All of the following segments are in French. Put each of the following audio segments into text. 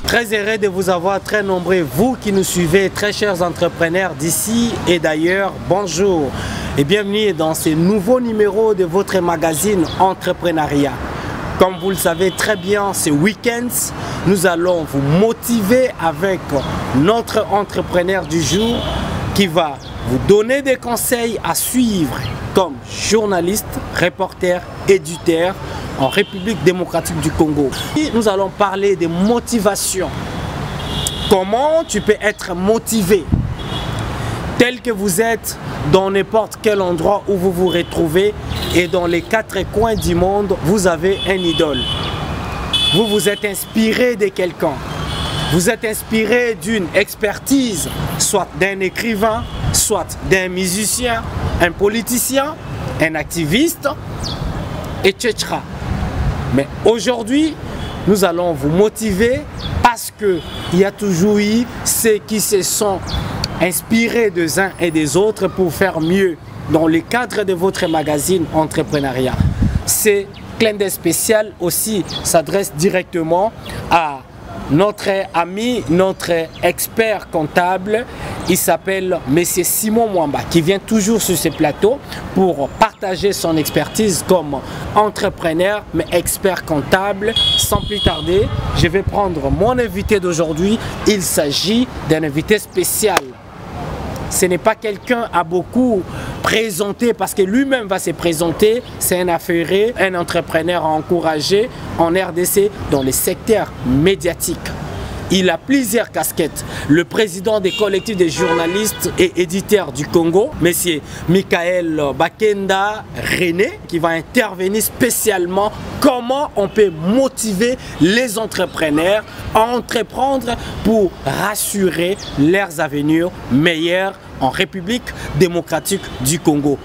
Très heureux de vous avoir très nombreux, vous qui nous suivez, très chers entrepreneurs d'ici et d'ailleurs, bonjour et bienvenue dans ce nouveau numéro de votre magazine Entrepreneuriat. Comme vous le savez très bien, ce week-end, nous allons vous motiver avec notre entrepreneur du jour qui va vous donner des conseils à suivre comme journaliste, reporter, éditeur en République démocratique du Congo. Et nous allons parler de motivation. Comment tu peux être motivé tel que vous êtes dans n'importe quel endroit où vous vous retrouvez et dans les quatre coins du monde, vous avez un idole. Vous vous êtes inspiré de quelqu'un. Vous êtes inspiré d'une expertise, soit d'un écrivain, soit d'un musicien, un politicien, un activiste, etc. Mais aujourd'hui, nous allons vous motiver parce qu'il y a toujours eu ceux qui se sont inspirés des uns et des autres pour faire mieux dans le cadre de votre magazine Entrepreneuriat. Ce clin d'œil spécial aussi s'adresse directement à notre ami, notre expert comptable. Il s'appelle M. Simon Mwamba qui vient toujours sur ce plateau pour partager son expertise comme entrepreneur mais expert comptable. Sans plus tarder, je vais prendre mon invité d'aujourd'hui. Il s'agit d'un invité spécial. Ce n'est pas quelqu'un à beaucoup présenter parce que lui-même va se présenter. C'est un affairé, un entrepreneur à encourager en RDC dans le secteur médiatique. Il a plusieurs casquettes. Le président des collectifs des journalistes et éditeurs du Congo, M. Michael Bakenda René, qui va intervenir spécialement comment on peut motiver les entrepreneurs à entreprendre pour rassurer leurs avenirs meilleurs en République démocratique du Congo.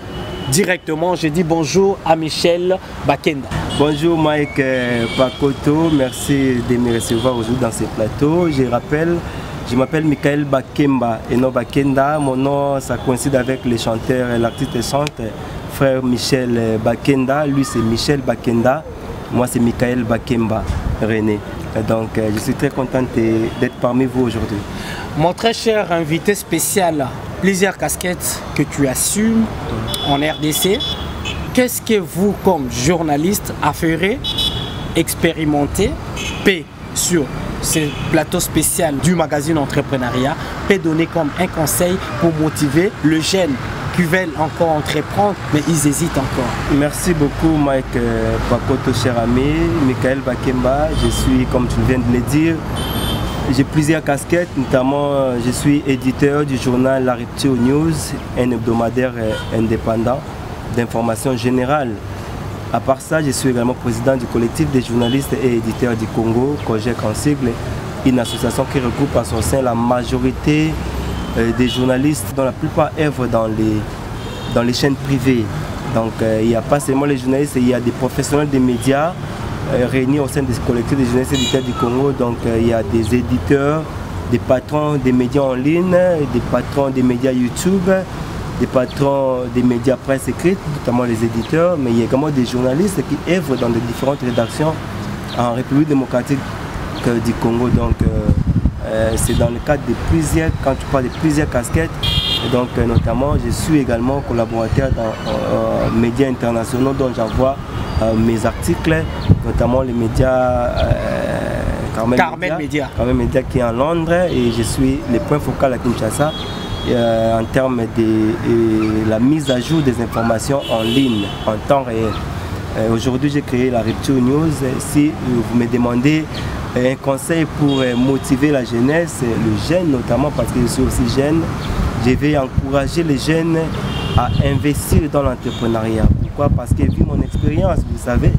Directement, je dis bonjour à Michel Bakenda. Bonjour Mike Pakoto, merci de me recevoir aujourd'hui dans ce plateau. Je m'appelle Michael Bakemba et non Bakenda. Mon nom, ça coïncide avec le chanteur et l'artiste chante, frère Michel Bakenda. Lui, c'est Michel Bakenda. Moi, c'est Michael Bakemba René. Donc, je suis très content d'être parmi vous aujourd'hui. Mon très cher invité spécial, plusieurs casquettes que tu assumes en RDC. Qu'est-ce que vous, comme journaliste, affairé, expérimenté, peut sur ce plateau spécial du magazine Entrepreneuriat, peut donner comme un conseil pour motiver le jeune qui veulent encore entreprendre, mais ils hésitent encore? Merci beaucoup Mike Pakoto, cher ami. Michael Bakemba, je suis, comme tu viens de le dire, j'ai plusieurs casquettes, notamment je suis éditeur du journal La Rupture News, un hebdomadaire indépendant d'information générale. À part ça, je suis également président du collectif des journalistes et éditeurs du Congo, COJEC en sigle, une association qui regroupe à son sein la majorité des journalistes dont la plupart œuvrent dans les chaînes privées. Donc il n'y a pas seulement les journalistes, il y a des professionnels des médias réunis au sein des collectifs des journalistes et éditeurs du Congo. Donc il y a des éditeurs, des patrons des médias en ligne, des patrons des médias YouTube, des patrons des médias presse écrite, notamment les éditeurs, mais il y a également des journalistes qui œuvrent dans de différentes rédactions en République démocratique du Congo. Donc c'est dans le cadre de plusieurs, quand tu parles de plusieurs casquettes, et donc notamment je suis également collaborateur dans médias internationaux dont j'envoie mes articles, notamment les médias Carmel Media qui est en Londres, et je suis le point focal à Kinshasa en termes de la mise à jour des informations en ligne, en temps réel. Aujourd'hui, j'ai créé la Rupture News. Si vous me demandez un conseil pour motiver la jeunesse, le jeune notamment, parce que je suis aussi jeune, je vais encourager les jeunes à investir dans l'entrepreneuriat. Pourquoi? Parce que vu mon expérience, vous savez,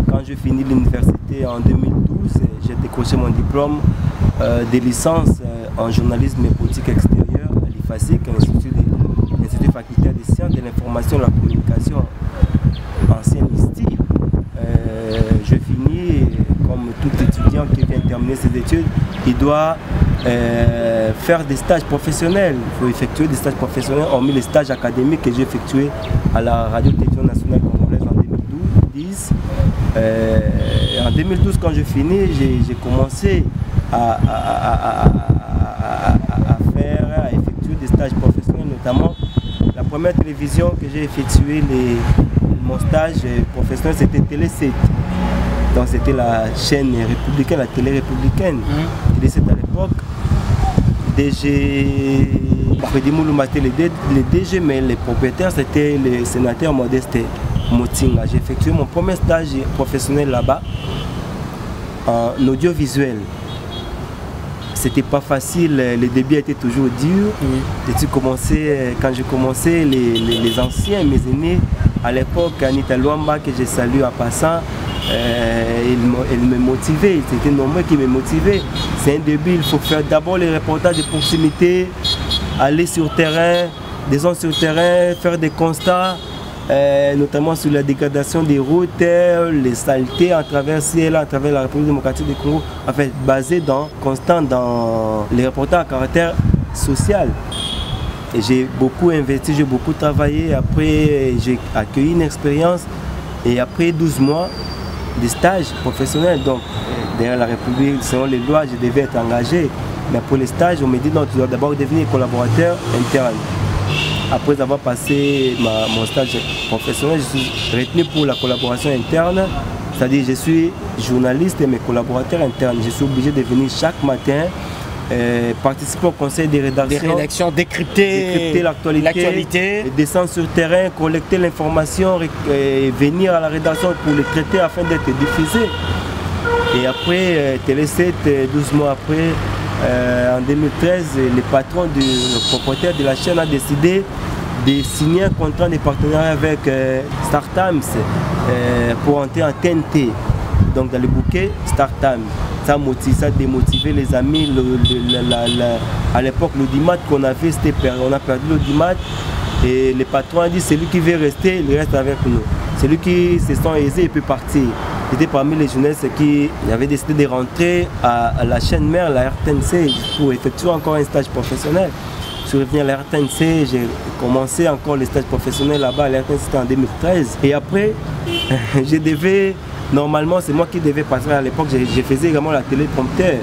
quand j'ai fini l'université en 2012, j'ai décroché mon diplôme de licence en journalisme et politique extérieure à l'IFASIC, l'Institut facultaire des sciences de l'information et de la communication, ancien ISTI. Je finis, comme tout étudiant qui vient terminer ses études, il doit faire des stages professionnels. Il faut effectuer des stages professionnels, hormis les stages académiques que j'ai effectués à la Radio-Télévision nationale congolaise en 2012. En 2012, quand je finis, j'ai commencé à effectuer des stages professionnels, notamment la première télévision que j'ai effectué mon stage professionnel, c'était Télé 7. Donc c'était la chaîne républicaine, la télé républicaine. Télé 7 à l'époque. DG Freddy Moulouma était le DG, mais les propriétaires c'était le sénateur Modeste Motinga. J'ai effectué mon premier stage professionnel là-bas en audiovisuel. C'était pas facile, le début était toujours dur. Quand j'ai commencé, les anciens, mes aînés, à l'époque, Anita Luamba, que je salue en passant, elle me motivait, c'était nombreux qui me motivaient. C'est un début, il faut faire d'abord les reportages de proximité, aller sur terrain, descendre sur terrain, faire des constats, notamment sur la dégradation des routes, les saletés à travers la République démocratique du Congo, en fait, basé constant dans les reportages à caractère social. J'ai beaucoup investi, j'ai beaucoup travaillé. Après, j'ai accueilli une expérience et après 12 mois de stage professionnel, donc derrière la République, selon les lois, je devais être engagé. Mais pour les stages, on me dit non, tu dois d'abord devenir collaborateur interne. Après avoir passé mon stage professionnel, je suis retenu pour la collaboration interne. C'est-à-dire je suis journaliste et mes collaborateurs internes. Je suis obligé de venir chaque matin, participer au conseil des rédactions, décrypter l'actualité, descendre sur terrain, collecter l'information, venir à la rédaction pour les traiter afin d'être diffusé. Et après, Télé 7, 12 mois après, en 2013, le patron le propriétaire de la chaîne a décidé de signer un contrat de partenariat avec Star Times pour entrer en TNT. Donc dans le bouquet Star Times. Ça a démotivé les amis. À l'époque, l'audimat qu'on avait, on a perdu l'audimat. Et le patron a dit celui qui veut rester, il reste avec nous. Celui qui se sent aisé, il peut partir. J'étais parmi les jeunesses qui avaient décidé de rentrer à la chaîne mère, la RTNC, pour effectuer encore un stage professionnel. Je suis revenu à la RTNC, j'ai commencé encore les stages professionnels là-bas à la RTNC, c'était en 2013. Et après, je devais, normalement c'est moi qui devais passer à l'époque, je faisais également la téléprompteur.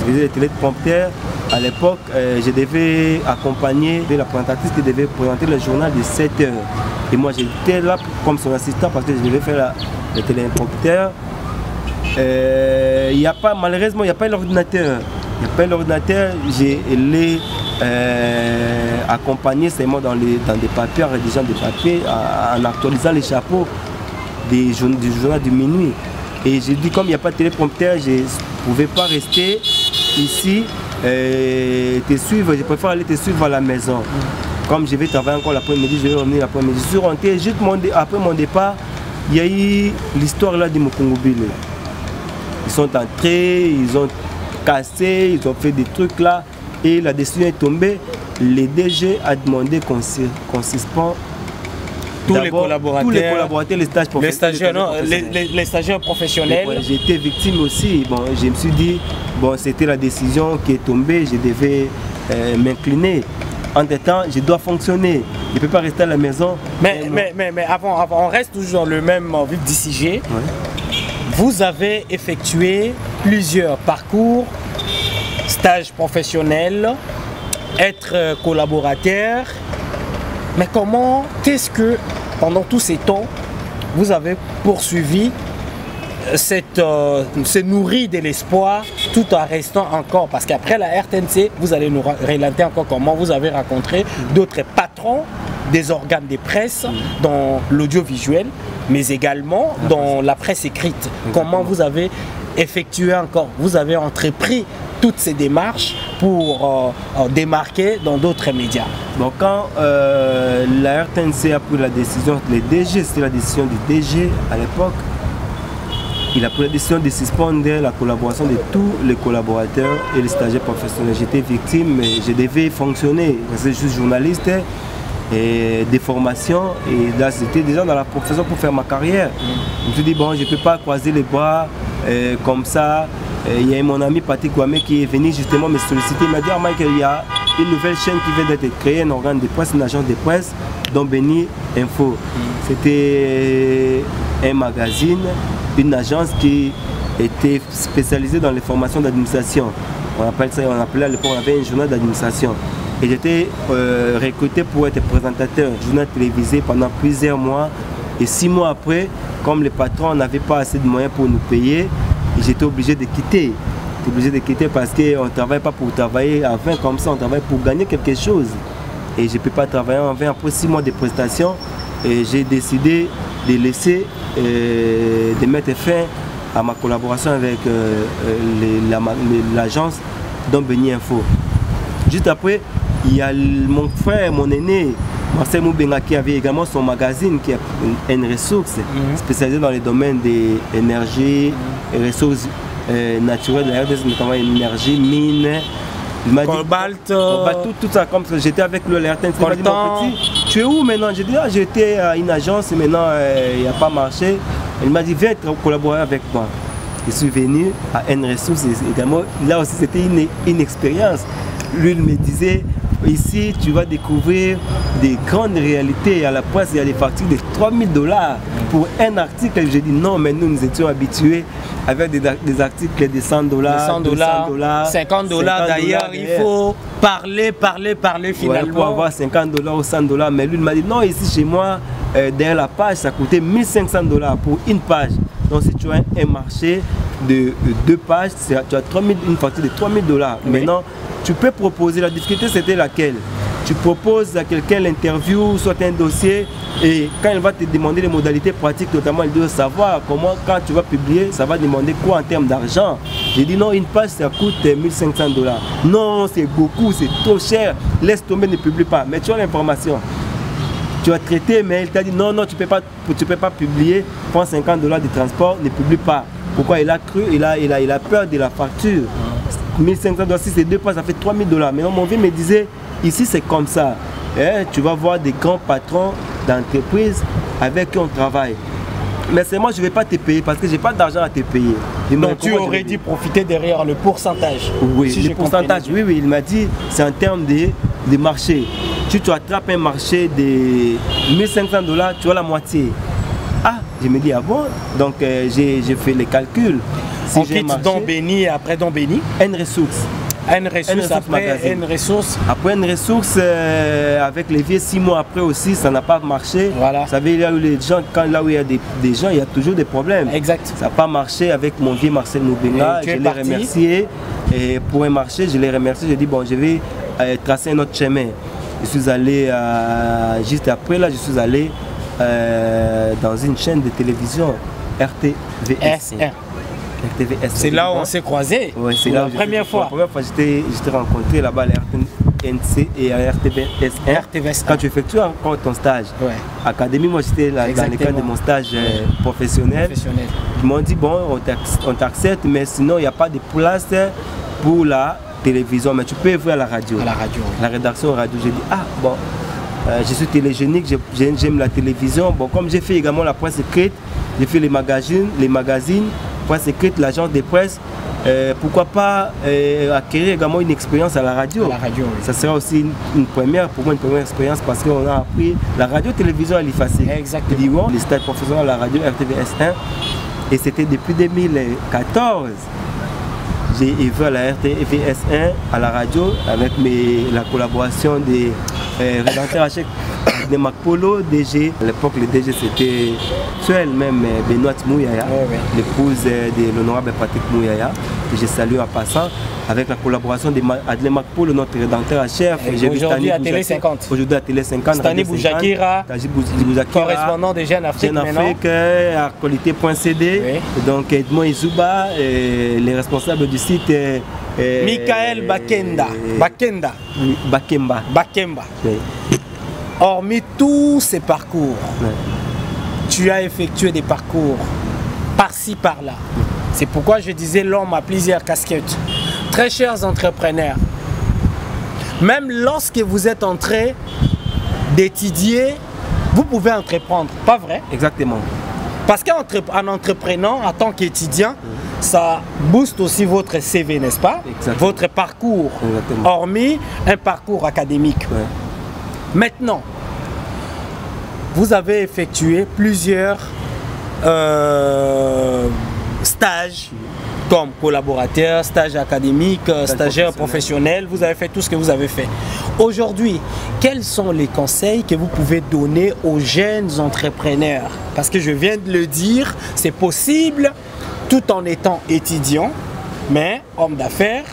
Je faisais la téléprompteur. À l'époque, je devais accompagner la présentatrice qui devait présenter le journal de 7 h. Et moi j'étais là comme son assistant parce que je devais faire le téléprompteur. Malheureusement, il n'y a pas l'ordinateur. Il n'y a pas l'ordinateur. J'ai accompagné seulement dans des papiers, en rédigeant des papiers, en actualisant les chapeaux du journal de minuit. Et j'ai dit, comme il n'y a pas de téléprompteur, je ne pouvais pas rester ici te suivre. Je préfère aller te suivre à la maison. Comme je vais travailler encore l'après-midi, je vais revenir l'après-midi. Je suis rentré, juste après mon départ, il y a eu l'histoire là de Mokongobile. Ils sont entrés, ils ont cassé, ils ont fait des trucs là. Et la décision est tombée. Le DG a demandé qu'on suspend tous les collaborateurs, les stages professionnels. Les stagiaires professionnels. Ouais, j'ai été victime aussi. Bon, je me suis dit, bon, c'était la décision qui est tombée, je devais m'incliner. Entre-temps, je dois fonctionner. Je ne peux pas rester à la maison. Mais avant, on reste toujours dans le même vif du sujet. Ouais. Vous avez effectué plusieurs parcours, stages professionnels, être collaborateur. Mais comment est-ce que, pendant tous ces temps, vous avez poursuivi se nourrir de l'espoir tout en restant encore, parce qu'après la RTNC, vous allez nous relater encore comment vous avez rencontré d'autres patrons des organes de presse dans l'audiovisuel, mais également dans la presse écrite. Comment vous avez effectué encore, vous avez entrepris toutes ces démarches pour démarquer dans d'autres médias. Donc quand la RTNC a pris la décision, le DG, c'était la décision du DG à l'époque, il a pris la décision de suspendre la collaboration de tous les collaborateurs et les stagiaires professionnels. J'étais victime, mais je devais fonctionner. Je suis journaliste et des formations. Et là, j'étais déjà dans la profession pour faire ma carrière. Je me suis dit, bon, je ne peux pas croiser les bras comme ça. Il y a mon ami Patrick Ouame qui est venu justement me solliciter. Il m'a dit, ah, Mike, il y a une nouvelle chaîne qui vient d'être créée, un organe de presse, une agence de presse, dont Béni Info. C'était un magazine, une agence qui était spécialisé dans les formations d'administration. On appelait à l'époque, on avait un journal d'administration. Et j'étais recruté pour être présentateur journal télévisé pendant plusieurs mois. Et 6 mois après, comme les patrons n'avaient pas assez de moyens pour nous payer, j'étais obligé de quitter. J'étais obligé de quitter parce qu'on ne travaille pas pour travailler en vain comme ça, on travaille pour gagner quelque chose. Et je ne peux pas travailler en vain. Après 6 mois de prestations, j'ai décidé de laisser, de mettre fin à ma collaboration avec l'agence Dombeni Info. Juste après, il y a mon frère, mon aîné, Marcel Moubenga, qui avait également son magazine qui est une ressource spécialisée dans les domaines des énergies, ressources naturelles de la RDC, notamment énergie, mine, cobalt, tout ça, comme ça. J'étais avec lui à l'RTN. Il m'a dit, mon petit, tu es où maintenant? J'ai dit, ah, j'étais à une agence et maintenant il n'y a pas marché. Il m'a dit, viens collaborer avec moi. Je suis venu à N Ressources également. Là aussi, c'était une expérience. Lui, il me disait, ici, tu vas découvrir des grandes réalités. À la presse, il y a des factures de $3000 pour un article. J'ai dit non, mais nous étions habitués avec des articles de $100, $200, $50. D'ailleurs, il faut parler finalement. Ouais, pour avoir $50 ou $100. Mais lui, il m'a dit non, ici chez moi, derrière la page, ça coûtait $1500 pour une page. Donc, si tu as un marché de 2 pages, tu as une facture de $3000. Oui. Maintenant, tu peux proposer, la difficulté c'était laquelle? Tu proposes à quelqu'un l'interview, soit un dossier, et quand il va te demander les modalités pratiques, notamment il doit savoir comment, quand tu vas publier, ça va demander quoi en termes d'argent. J'ai dit non, une page ça coûte $1500. Non, c'est beaucoup, c'est trop cher, laisse tomber, ne publie pas. Mais tu as l'information. Tu as traité, mais il t'a dit non, tu peux pas publier, prends $50 de transport, ne publie pas. Pourquoi? Il a cru, il a peur de la facture. $1500, si c'est 2 pages, ça fait $3000. Maintenant, mon vieux me disait, ici c'est comme ça. Tu vas voir des grands patrons d'entreprise avec qui on travaille. Mais c'est moi, je ne vais pas te payer parce que je n'ai pas d'argent à te payer. Donc tu aurais dû profiter derrière le pourcentage. Oui, si le pourcentage, oui, il m'a dit, c'est en termes de marché. Si tu attrapes un marché de $1500, tu as la moitié. Ah, je me dis, ah bon? Donc j'ai fait les calculs. Si on quitte Dombeni et après Dombeni N Ressources. N Ressources après N Ressources. Après N Ressources, avec les vieux 6 mois après aussi, ça n'a pas marché. Voilà. Vous savez, là où les gens, là où il y a des gens, il y a toujours des problèmes. Exact. Ça n'a pas marché avec mon vieux Marcel Moubenga. Je l'ai remercié. Et pour un marché, je l'ai remercié. J'ai dit, bon, je vais tracer un autre chemin. Je suis allé, juste après, là, je suis allé dans une chaîne de télévision, RTVS1. C'est là où on s'est croisés. Oui, c'est la première fois. La première fois, j'étais rencontré là-bas à la RTNC et à RTVS1. Quand tu effectues encore ton stage. Ouais. Académie, moi j'étais dans le cadre de mon stage professionnel. Ils m'ont dit, bon, on t'accepte, mais sinon il n'y a pas de place pour la télévision. Mais tu peux œuvrer à la radio. À la radio. La rédaction radio. J'ai dit, ah bon, je suis télégénique, j'aime la télévision. Bon, comme j'ai fait également la presse écrite, j'ai fait les magazines. Presse écrite, l'agence de presse, pourquoi pas acquérir également une expérience à la radio. À la radio, oui. Ça sera aussi une première, pour moi une première expérience parce qu'on a appris la radio-télévision à l'IFACI. Exactement. Les stages professionnels à la radio RTVS1 et c'était depuis 2014. J'ai évolué à la RTVS1 à la radio avec la collaboration des rédacteurs à chèque de Macpolo, DG. À l'époque, le DG c'était elle-même Benoît Mouyaya, l'épouse de l'honorable Patrick Mouyaya, que je salue en passant, avec la collaboration de Adlé Macpolo, notre rédacteur à chef. Aujourd'hui à Télé 50. Aujourd'hui à Télé 50. Stani Boujakira, correspondant de Jeune Afrique. Jeune Afrique, à qualité.cd. Oui. Donc Edmond Izouba, les responsables du site. Michael Bakemba. Oui. Hormis tous ces parcours, tu as effectué des parcours par-ci, par-là. C'est pourquoi je disais l'homme a plusieurs casquettes. Très chers entrepreneurs, même lorsque vous êtes en train d'étudier, vous pouvez entreprendre, pas vrai? Exactement. Parce qu'en entreprenant, en tant qu'étudiant, ça booste aussi votre CV, n'est-ce pas? Exactement. Votre parcours, exactement. Hormis un parcours académique. Ouais. Maintenant, vous avez effectué plusieurs stage comme collaborateur, stage académique, stagiaire professionnel, vous avez fait tout ce que vous avez fait. Aujourd'hui, quels sont les conseils que vous pouvez donner aux jeunes entrepreneurs? Parce que je viens de le dire, c'est possible tout en étant étudiant, mais homme d'affaires,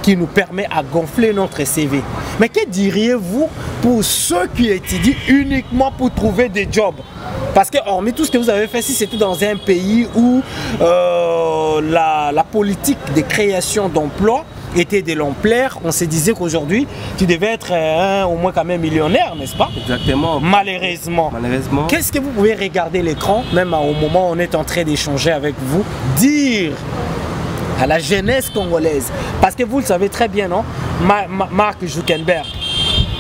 qui nous permet à gonfler notre CV. Mais que diriez-vous pour ceux qui étudient uniquement pour trouver des jobs? Parce que hormis tout ce que vous avez fait, si c'était dans un pays où la politique de création d'emplois était de l'ampleur, on se disait qu'aujourd'hui, tu devais être au moins quand même millionnaire, n'est-ce pas? Exactement. Malheureusement. Qu'est-ce que vous pouvez regarder l'écran, même au moment où on est en train d'échanger avec vous, dire à la jeunesse congolaise? Parce que vous le savez très bien, non? Mark Zuckerberg,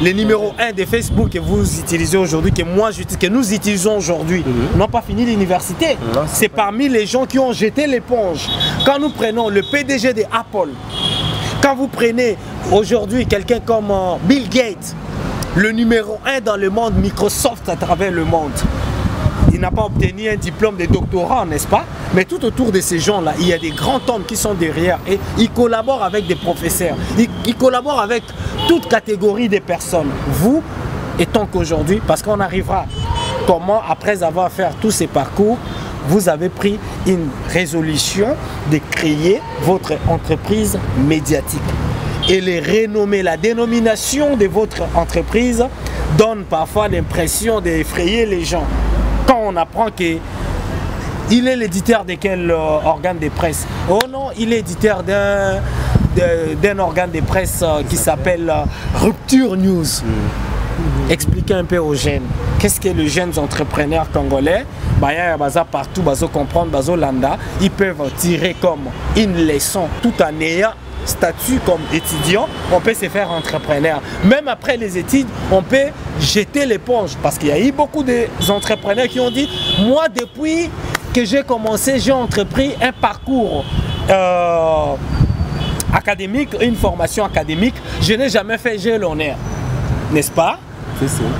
le numéro 1 de Facebook que vous utilisez aujourd'hui, que nous utilisons aujourd'hui, n'ont pas fini l'université. C'est parmi les gens qui ont jeté l'éponge. Quand nous prenons le PDG de Apple, quand vous prenez aujourd'hui quelqu'un comme Bill Gates, le numéro 1 dans le monde, Microsoft à travers le monde, il n'a pas obtenu un diplôme de doctorat, n'est-ce pas? Mais tout autour de ces gens-là, il y a des grands hommes qui sont derrière et ils collaborent avec des professeurs. Ils collaborent avec toute catégorie de personnes. Vous, étant qu'aujourd'hui, parce qu'on arrivera, comment, après avoir fait tous ces parcours, vous avez pris une résolution de créer votre entreprise médiatique. Et les renommer, la dénomination de votre entreprise donne parfois l'impression d'effrayer les gens. Quand on apprend qu'il est l'éditeur de quel organe de presse? Oh non, il est éditeur d'un organe de presse qui s'appelle Rupture News. Expliquez un peu aux jeunes. Qu'est-ce que les jeunes entrepreneurs congolais, partout, comprendre, ils peuvent tirer comme une leçon tout en ayant statut comme étudiant, on peut se faire entrepreneur. Même après les études, on peut jeter l'éponge parce qu'il y a eu beaucoup d'entrepreneurs qui ont dit, moi depuis que j'ai commencé, j'ai entrepris un parcours académique, une formation académique, je n'ai jamais fait l'honneur, n'est-ce pas?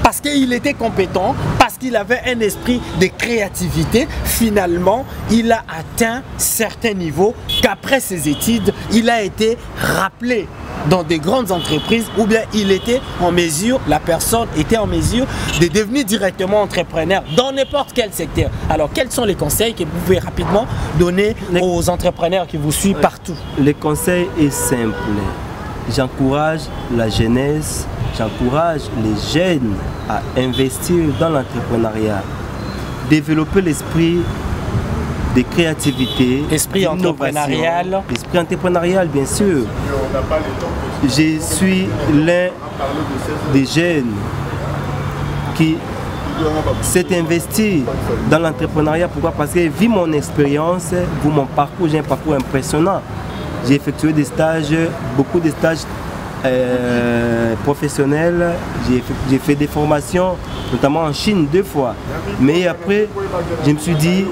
Parce qu'il était compétent, parce qu'il avait un esprit de créativité, finalement, il a atteint certains niveaux qu'après ses études, il a été rappelé dans des grandes entreprises ou bien il était en mesure, la personne était en mesure de devenir directement entrepreneur dans n'importe quel secteur. Alors, quels sont les conseils que vous pouvez rapidement donner aux entrepreneurs qui vous suivent partout? Le conseil est simple. J'encourage la jeunesse, j'encourage les jeunes à investir dans l'entrepreneuriat, développer l'esprit de créativité, esprit entrepreneurial. L'esprit entrepreneurial, bien sûr. Je suis l'un des jeunes qui s'est investi dans l'entrepreneuriat. Pourquoi? Parce que vu mon expérience, vu mon parcours, j'ai un parcours impressionnant. J'ai effectué des stages, beaucoup de stages professionnels. J'ai fait des formations, notamment en Chine 2 fois. Mais après, je me suis dit,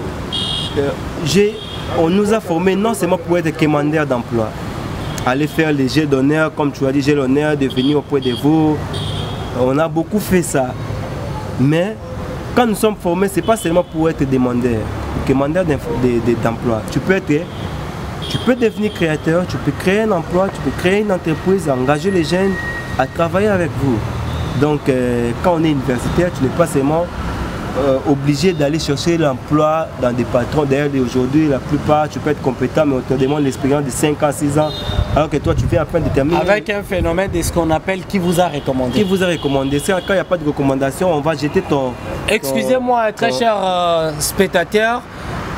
on nous a formés non seulement pour être commandeur d'emploi, aller faire les jets d'honneur, comme tu as dit, j'ai l'honneur de venir auprès de vous. On a beaucoup fait ça. Mais quand nous sommes formés, ce n'est pas seulement pour être demandeur, commandeur d'emploi. Tu peux devenir créateur, tu peux créer un emploi, tu peux créer une entreprise, engager les jeunes à travailler avec vous. Donc, quand on est universitaire, tu n'es pas seulement obligé d'aller chercher l'emploi dans des patrons. D'ailleurs, aujourd'hui, la plupart, tu peux être compétent, mais on te demande l'expérience de 5 ans, 6 ans, alors que toi, tu viens à peine de terminer. Avec un phénomène de ce qu'on appelle qui vous a recommandé. Qui vous a recommandé. Quand il n'y a pas de recommandation, on va jeter ton... Excusez-moi, très cher spectateur.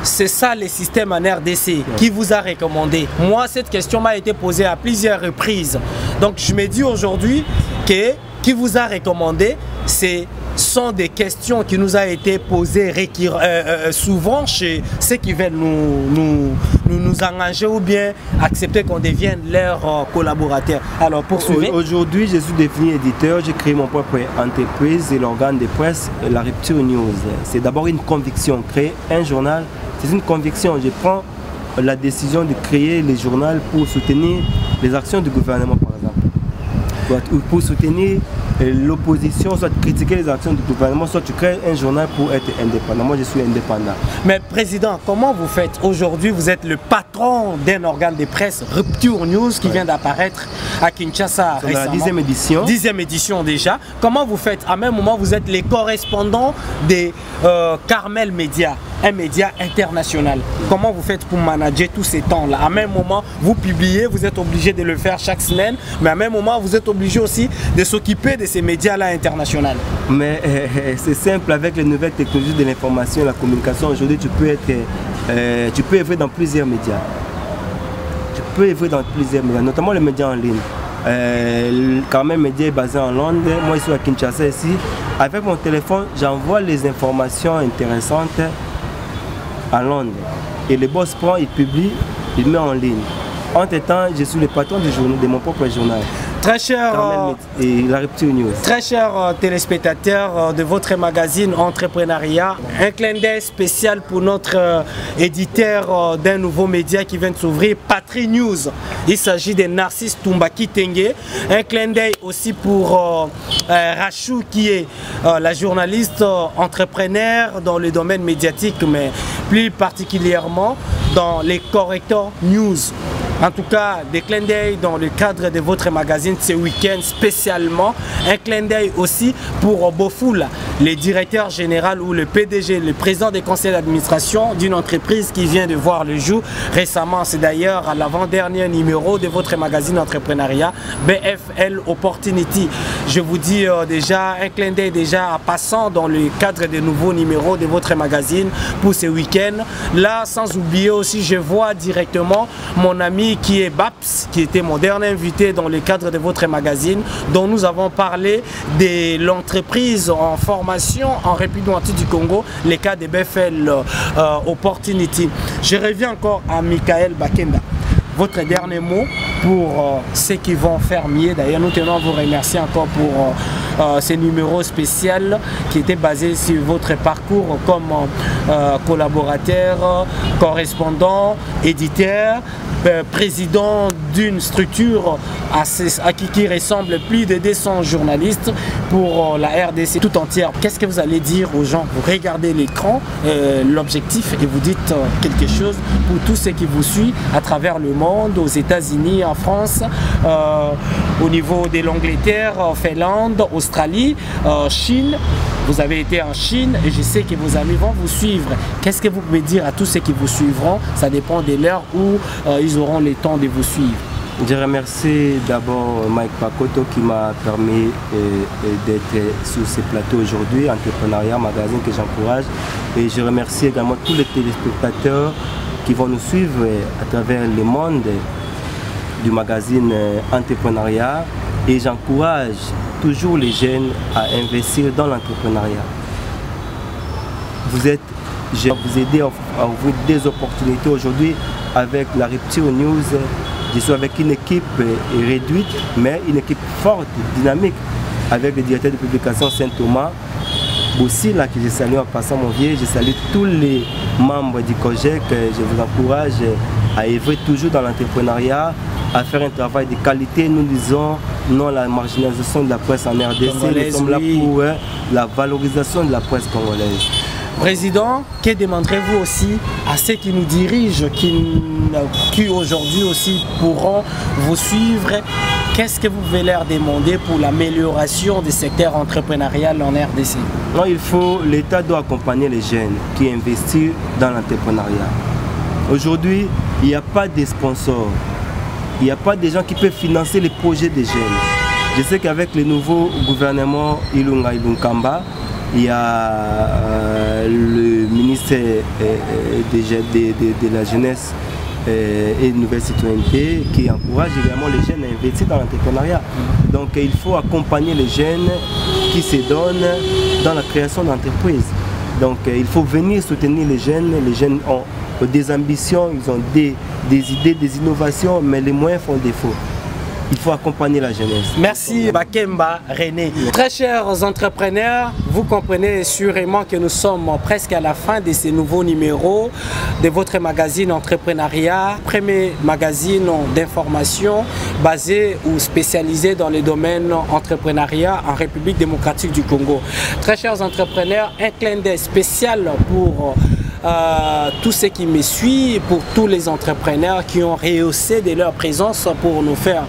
C'est ça le système en RDC qui vous a recommandé. Moi, cette question m'a été posée à plusieurs reprises. Donc, je me dis aujourd'hui que qui vous a recommandé, sont des questions qui nous a été posées souvent chez ceux qui veulent nous engager ou bien accepter qu'on devienne leur collaborateur. Alors, poursuivez. Aujourd'hui, je suis devenu éditeur. J'ai créé mon propre entreprise et l'organe de presse, la Rupture News. C'est d'abord une conviction. Créer un journal, c'est une conviction. Je prends la décision de créer le journal pour soutenir les actions du gouvernement, par exemple. Pour soutenir l'opposition, soit critiquer les actions du gouvernement, soit tu crées un journal pour être indépendant. Moi, je suis indépendant. Mais Président, comment vous faites aujourd'hui? Vous êtes le patron d'un organe de presse, Rupture News, qui vient d'apparaître à Kinshasa récemment. La 10e édition. 10e édition déjà. Comment vous faites? À même moment, vous êtes les correspondants des Carmel Media, un média international. Comment vous faites pour manager tous ces temps-là? À même moment, vous publiez, vous êtes obligé de le faire chaque semaine, mais à même moment, vous êtes obligé aussi de s'occuper de ces médias-là internationaux. Mais c'est simple, avec les nouvelles technologies de l'information et la communication, aujourd'hui, tu peux œuvrer dans plusieurs médias. Tu peux œuvrer dans plusieurs médias, notamment les médias en ligne. Carmel Media est basé en Londres, moi je suis à Kinshasa ici. Avec mon téléphone, j'envoie les informations intéressantes à Londres. Et le boss prend, il publie, il met en ligne. Entre-temps, je suis le patron du journal, de mon propre journal. Très cher, et la Rupture News. Très chers téléspectateurs de votre magazine Entrepreneuriat, un clin d'œil spécial pour notre éditeur d'un nouveau média qui vient de s'ouvrir, Patrie News. Il s'agit de Narcisse Toumbaki Tengue. Un clin d'œil aussi pour Rachou qui est la journaliste entrepreneur dans le domaine médiatique, mais plus particulièrement dans les correcteurs news. En tout cas, des clins d'œil dans le cadre de votre magazine ce week-end spécialement. Un clin d'œil aussi pour Bofoula, le directeur général ou le PDG, le président des conseils d'administration d'une entreprise qui vient de voir le jour récemment. C'est d'ailleurs à l'avant-dernier numéro de votre magazine Entrepreneuriat, BFL Opportunity. Je vous dis déjà un clin d'œil déjà à passant dans le cadre des nouveaux numéros de votre magazine pour ce week-end. Là, sans oublier aussi, je vois directement mon ami qui est Baps, qui était mon dernier invité dans le cadre de votre magazine, dont nous avons parlé de l'entreprise en formation en République du Congo, les cas de BFL Opportunity. Je reviens encore à Michael Bakenda. Votre dernier mot pour ceux qui vont faire mieux. D'ailleurs, nous tenons à vous remercier encore pour ces numéros spéciaux qui étaient basés sur votre parcours comme collaborateur, correspondant, éditeur, président d'une structure qui ressemble plus de 200 journalistes pour la RDC tout entière. Qu'est-ce que vous allez dire aux gens? Vous regardez l'écran, l'objectif, et vous dites quelque chose pour tous ceux qui vous suivent à travers le monde, aux États-Unis, en France, au niveau de l'Angleterre, Finlande, Australie, Chine. Vous avez été en Chine et je sais que vos amis vont vous suivre. Qu'est-ce que vous pouvez dire à tous ceux qui vous suivront? Ça dépend de l'heure où ils auront le temps de vous suivre. Je remercie d'abord Mike Pakoto qui m'a permis d'être sur ce plateau aujourd'hui, Entrepreneuriat Magazine que j'encourage. Et je remercie également tous les téléspectateurs qui vont nous suivre à travers le monde du magazine Entrepreneuriat. Et j'encourage toujours les jeunes à investir dans l'entrepreneuriat. Je vais vous aider à ouvrir des opportunités aujourd'hui avec la Rupture News. Je suis avec une équipe réduite, mais une équipe forte, dynamique, avec le directeur de publication Saint-Thomas. Aussi, là, que je salue en passant mon vieux, je salue tous les membres du COGEC. Je vous encourage à œuvrer toujours dans l'entrepreneuriat, à faire un travail de qualité. Nous disons non à la marginalisation de la presse en RDC, nous sommes là pour la valorisation de la presse congolaise. Président, que demanderez-vous aussi à ceux qui nous dirigent, qui aujourd'hui aussi pourront vous suivre? Qu'est-ce que vous pouvez leur demander pour l'amélioration du secteur entrepreneurial en RDC? Non, l'État doit accompagner les jeunes qui investissent dans l'entrepreneuriat. Aujourd'hui, il n'y a pas de sponsors. Il n'y a pas de gens qui peuvent financer les projets des jeunes. Je sais qu'avec le nouveau gouvernement Ilunga Ilunkamba, il y a le ministère de la jeunesse et de nouvelle citoyenneté qui encourage également les jeunes à investir dans l'entrepreneuriat. Donc il faut accompagner les jeunes qui se donnent dans la création d'entreprises. Donc il faut venir soutenir les jeunes. Les jeunes ont des ambitions, ils ont des idées, des innovations, mais les moyens font défaut. il faut accompagner la jeunesse. Merci Bakemba René. Très chers entrepreneurs, vous comprenez sûrement que nous sommes presque à la fin de ces nouveaux numéros de votre magazine Entrepreneuriat, premier magazine d'information basé ou spécialisé dans le domaine entrepreneuriat en République démocratique du Congo. Très chers entrepreneurs, un clin d'œil spécial pour tous ceux qui me suivent, pour tous les entrepreneurs qui ont rehaussé de leur présence pour nous faire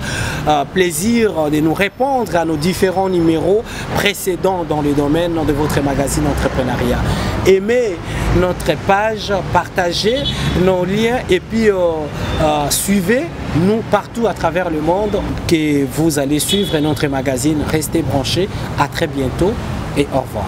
plaisir de nous répondre à nos différents numéros précédents dans le domaine de votre magazine Entrepreneuriat. Aimez notre page, partagez nos liens et puis suivez-nous partout à travers le monde que vous allez suivre notre magazine. Restez branchés, à très bientôt et au revoir.